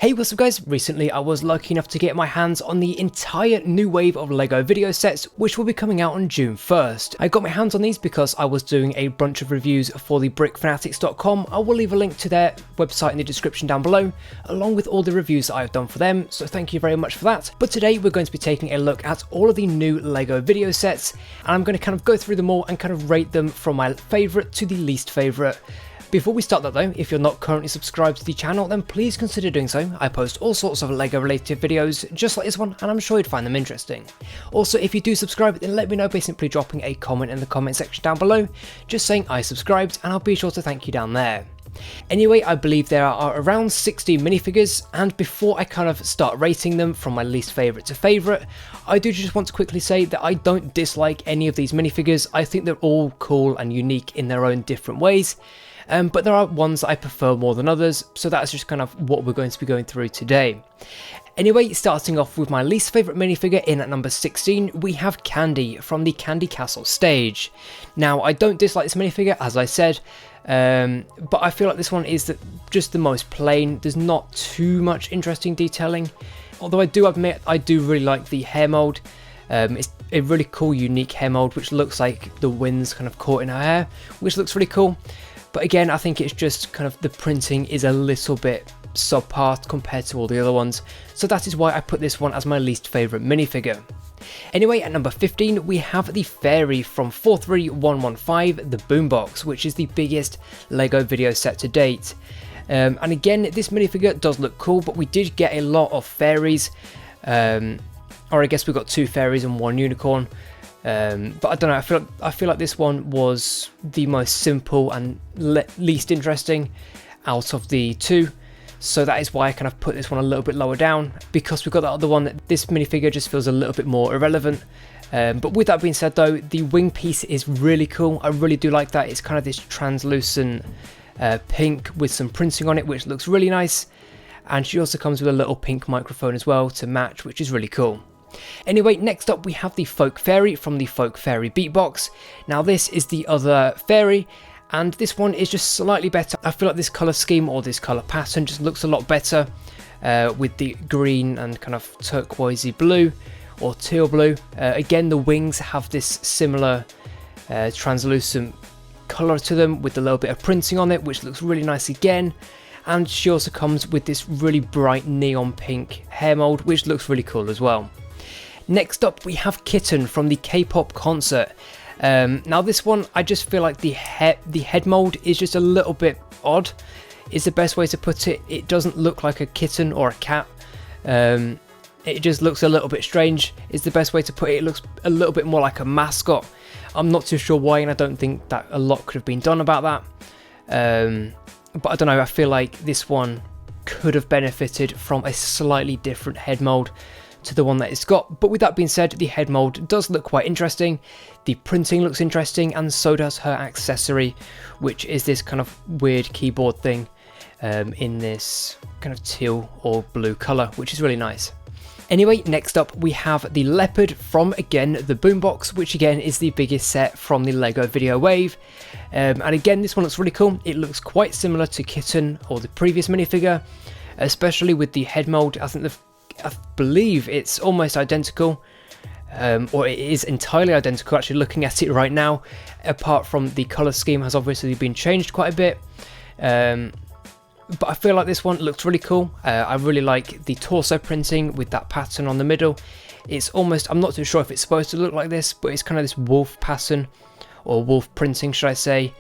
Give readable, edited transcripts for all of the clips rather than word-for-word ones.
Hey, what's up guys? Recently I was lucky enough to get my hands on the entire new wave of LEGO video sets, which will be coming out on June 1st. I got my hands on these because I was doing a bunch of reviews for the brickfanatics.com. I will leave a link to their website in the description down below, along with all the reviews that I've done for them, so thank you very much for that. But today we're going to be taking a look at all of the new LEGO video sets, and I'm going to kind of go through them all and kind of rate them from my favourite to the least favourite. Before we start that though, if you're not currently subscribed to the channel, then please consider doing so. I post all sorts of LEGO related videos just like this one, and I'm sure you'd find them interesting. Also, if you do subscribe, then let me know by simply dropping a comment in the comment section down below, just saying I subscribed, and I'll be sure to thank you down there. Anyway, I believe there are around 60 minifigures, and before I kind of start rating them from my least favourite to favourite, I do just want to quickly say that I don't dislike any of these minifigures. I think they're all cool and unique in their own different ways. But there are ones that I prefer more than others, so that's just kind of what we're going to be going through today. Anyway, starting off with my least favourite minifigure in at number 16, we have Candy from the Candy Castle stage. Now, I don't dislike this minifigure, as I said, but I feel like this one is just the most plain. There's not too much interesting detailing, although I do admit I do really like the hair mould. It's a really cool, unique hair mould, which looks like the wind's kind of caught in her hair, which looks really cool. But again, I think it's just kind of the printing is a little bit subpar compared to all the other ones, so that is why I put this one as my least favourite minifigure. Anyway, at number 15 we have the Fairy from 43115, the Boombox, which is the biggest LEGO video set to date. And again, this minifigure does look cool, but we did get a lot of fairies, or I guess we got 2 fairies and 1 unicorn. But I don't know, I feel like this one was the most simple and least interesting out of the 2, so that is why I kind of put this one a little bit lower down, because we've got that other one that this minifigure just feels a little bit more irrelevant. But with that being said though, the wing piece is really cool. I really do like that. It's kind of this translucent pink with some printing on it, which looks really nice, and she also comes with a little pink microphone as well to match, which is really cool. Anyway, next up we have the Folk Fairy from the Folk Fairy Beatbox. Now this is the other fairy, and this one is just slightly better. I feel like this colour scheme or this colour pattern just looks a lot better with the green and kind of turquoisey blue or teal blue. Again, the wings have this similar translucent colour to them with a little bit of printing on it, which looks really nice again. And she also comes with this really bright neon pink hair mould, which looks really cool as well. Next up we have Kitten from the K-pawp concert. Now this one, I just feel like the head mould is just a little bit odd, is the best way to put it. It doesn't look like a kitten or a cat. It just looks a little bit strange, is the best way to put it. It looks a little bit more like a mascot. I'm not too sure why, and I don't think that a lot could have been done about that. But I don't know, I feel like this one could have benefited from a slightly different head mould to the one that it's got. But with that being said, the head mould does look quite interesting, the printing looks interesting, and so does her accessory, which is this kind of weird keyboard thing in this kind of teal or blue colour, which is really nice. Anyway, next up we have the Leopard from, again, the Boombox, which again is the biggest set from the LEGO Video Wave. And again, this one looks really cool. It looks quite similar to Kitten or the previous minifigure, especially with the head mould. I believe it's almost identical, or it is entirely identical actually looking at it right now, apart from the colour scheme has obviously been changed quite a bit. But I feel like this one looks really cool. I really like the torso printing with that pattern on the middle. It's almost, I'm not too sure if it's supposed to look like this, but it's kind of this wolf pattern, or wolf printing should I say,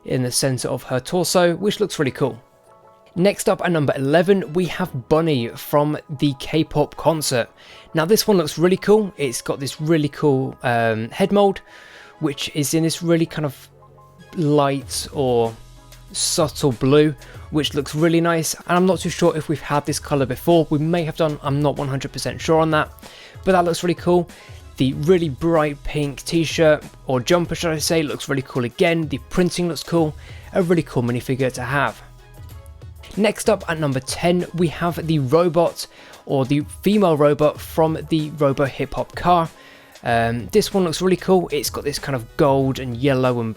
in the centre of her torso, which looks really cool. Next up at number 11 we have Bunny from the K-pawp concert. Now this one looks really cool. It's got this really cool head mould, which is in this really kind of light or subtle blue, which looks really nice, and I'm not too sure if we've had this colour before. We may have done, I'm not 100% sure on that, but that looks really cool. The really bright pink t-shirt, or jumper should I say, looks really cool again. The printing looks cool, a really cool minifigure to have. Next up at number 10 we have the robot, or the female robot from the Robo Hip Hop car. This one looks really cool. It's got this kind of gold and yellow and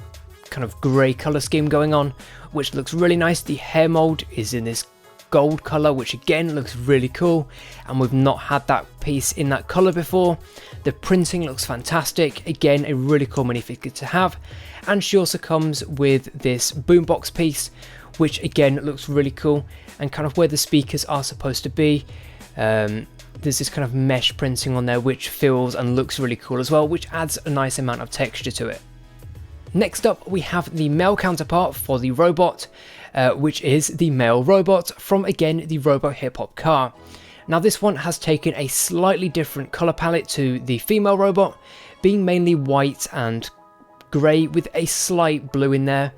kind of grey colour scheme going on, which looks really nice. The hair mould is in this gold colour, which again looks really cool, and we've not had that piece in that colour before. The printing looks fantastic, again a really cool minifigure to have. And she also comes with this boombox piece, which again looks really cool, and kind of where the speakers are supposed to be. There's this kind of mesh printing on there which feels and looks really cool as well, which adds a nice amount of texture to it. Next up we have the male counterpart for the robot, which is the male robot from again the Robo Hip Hop car. Now this one has taken a slightly different colour palette to the female robot, being mainly white and grey with a slight blue in there,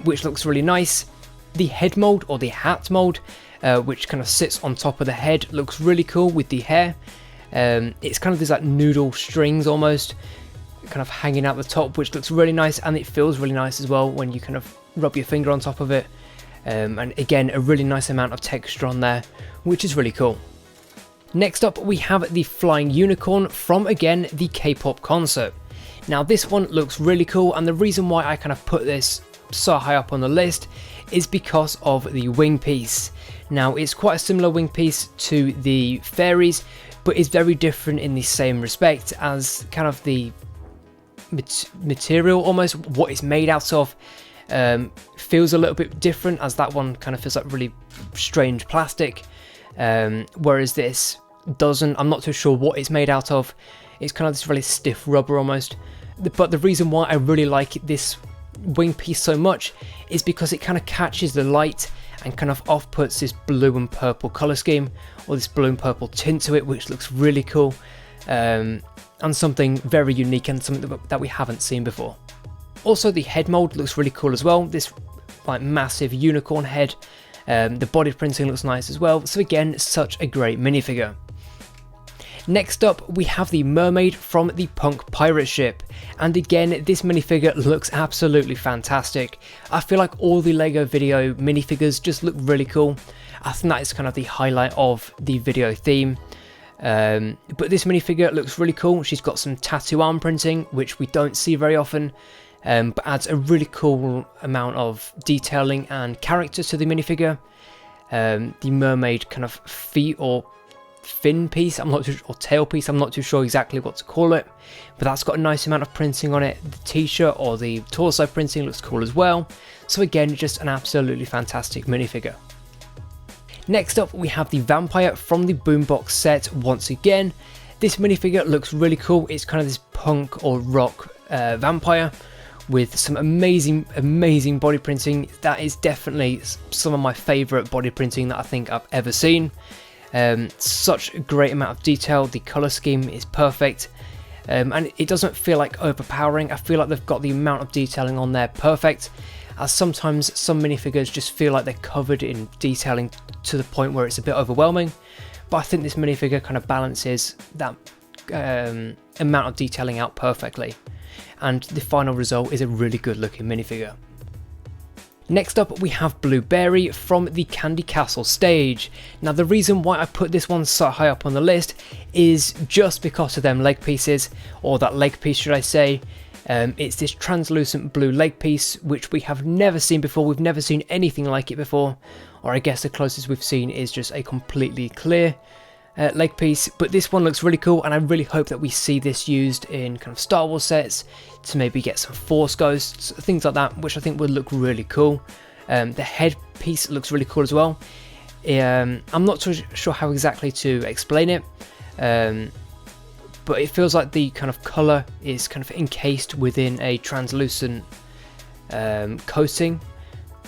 which looks really nice. The head mould or the hat mould, which kind of sits on top of the head, looks really cool with the hair. It's kind of these like noodle strings almost, kind of hanging out the top, which looks really nice, and it feels really nice as well when you kind of rub your finger on top of it. And again, a really nice amount of texture on there, which is really cool. Next up we have the flying unicorn from again the K-pop concert. Now this one looks really cool, and the reason why I kind of put this so high up on the list is because of the wing piece. Now it's quite a similar wing piece to the fairies, but it's very different in the same respect as kind of the material, almost what it's made out of, feels a little bit different, as that one kind of feels like really strange plastic, whereas this doesn't. I'm not too sure what it's made out of. It's kind of this really stiff rubber almost. But the reason why I really like this wing piece so much is because it kind of catches the light and kind of off-puts this blue and purple colour scheme, or this blue and purple tint to it, which looks really cool, and something very unique and something that we haven't seen before. Also the head mould looks really cool as well, this like massive unicorn head. The body printing looks nice as well, so again such a great minifigure. Next up we have the Mermaid from the Punk pirate ship, and again this minifigure looks absolutely fantastic. I feel like all the LEGO Video minifigures just look really cool. I think that is kind of the highlight of the video theme. But this minifigure looks really cool. She's got some tattoo arm printing, which we don't see very often, but adds a really cool amount of detailing and character to the minifigure. The mermaid kind of feet or fin piece, I'm not too, or tail piece, I'm not too sure exactly what to call it, but that's got a nice amount of printing on it. The t-shirt or the torso printing looks cool as well. So again, just an absolutely fantastic minifigure. Next up we have the vampire from the Boombox set once again. This minifigure looks really cool. It's kind of this punk or rock vampire with some amazing body printing. That is definitely some of my favourite body printing that I think I've ever seen. Such a great amount of detail, the colour scheme is perfect, and it doesn't feel like overpowering. I feel like they've got the amount of detailing on there perfect, as sometimes some minifigures just feel like they're covered in detailing to the point where it's a bit overwhelming, but I think this minifigure kind of balances that amount of detailing out perfectly, and the final result is a really good looking minifigure. Next up we have Blueberry from the Candy Castle stage. Now the reason why I put this one so high up on the list is just because of them leg pieces, or that leg piece should I say. It's this translucent blue leg piece which we have never seen before. We've never seen anything like it before, or I guess the closest we've seen is just a completely clear leg piece, but this one looks really cool, and I really hope that we see this used in kind of Star Wars sets to maybe get some Force ghosts, things like that, which I think would look really cool. The head piece looks really cool as well. I'm not too sure how exactly to explain it, but it feels like the kind of colour is kind of encased within a translucent coating.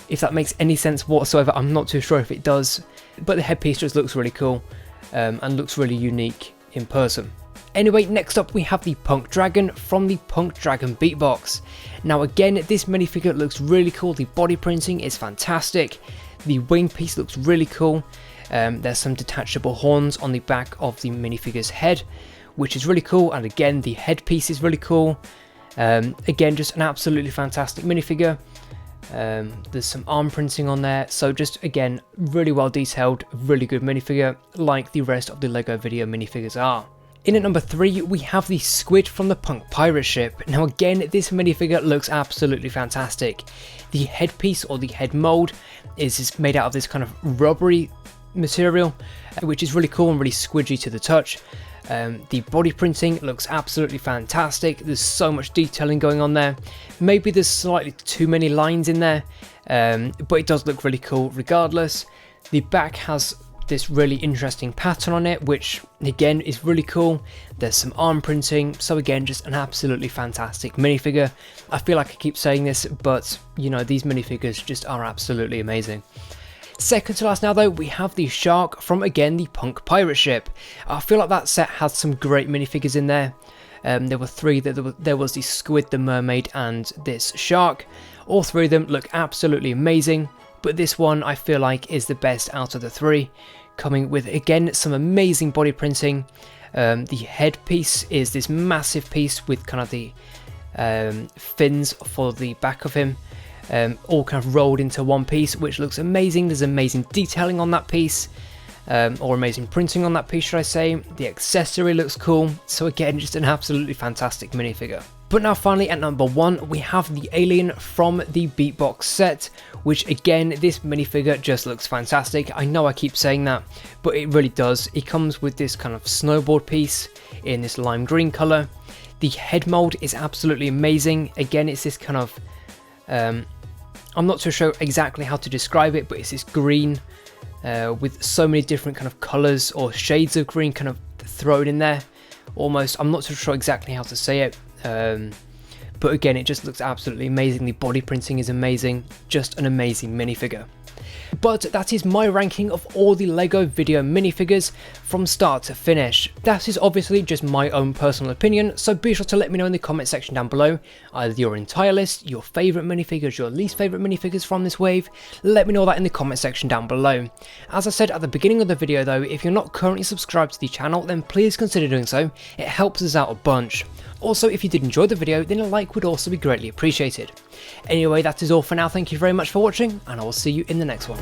If that makes any sense whatsoever, I'm not too sure if it does, but the headpiece just looks really cool. And looks really unique in person. Anyway, next up we have the Punk Dragon from the Punk Dragon Beatbox. Now again, this minifigure looks really cool. The body printing is fantastic. The wing piece looks really cool. There's some detachable horns on the back of the minifigure's head, which is really cool, and again the headpiece is really cool. Again, just an absolutely fantastic minifigure. There's some arm printing on there, so just again really well detailed, really good minifigure, like the rest of the LEGO Video minifigures are. In at number 3, we have the Squid from the Punk pirate ship. Now again, this minifigure looks absolutely fantastic. The headpiece or the head mold is made out of this kind of rubbery material, which is really cool and really squidgy to the touch. The body printing looks absolutely fantastic. There's so much detailing going on there. Maybe there's slightly too many lines in there, but it does look really cool regardless. The back has this really interesting pattern on it, which again is really cool. There's some arm printing, so again, just an absolutely fantastic minifigure. I feel like I keep saying this, but you know, these minifigures just are absolutely amazing. Second to last now though, we have the shark from, again, the Punk pirate ship. I feel like that set has some great minifigures in there. There were 3, there was the Squid, the Mermaid and this shark. All 3 of them look absolutely amazing, but this one I feel like is the best out of the 3, coming with, again, some amazing body printing. The headpiece is this massive piece with kind of the fins for the back of him. All kind of rolled into one piece, which looks amazing. There's amazing detailing on that piece, or amazing printing on that piece, should I say. The accessory looks cool, so again, just an absolutely fantastic minifigure. But now finally at number 1, we have the alien from the Beatbox set, which again, this minifigure just looks fantastic. I know I keep saying that, but it really does. It comes with this kind of snowboard piece in this lime green color. The head mold is absolutely amazing. Again, it's this kind of, I'm not too sure exactly how to describe it, but it's this green with so many different kind of colors or shades of green kind of thrown in there almost. I'm not too sure exactly how to say it, but again, it just looks absolutely amazing. The body printing is amazing, just an amazing minifigure. But that is my ranking of all the LEGO Video minifigures from start to finish. That is obviously just my own personal opinion, so be sure to let me know in the comment section down below either your entire list, your favourite minifigures, your least favourite minifigures from this wave. Let me know that in the comment section down below. As I said at the beginning of the video though, if you're not currently subscribed to the channel, then please consider doing so. It helps us out a bunch. Also, if you did enjoy the video, then a like would also be greatly appreciated. Anyway, that is all for now. Thank you very much for watching, and I will see you in the next one.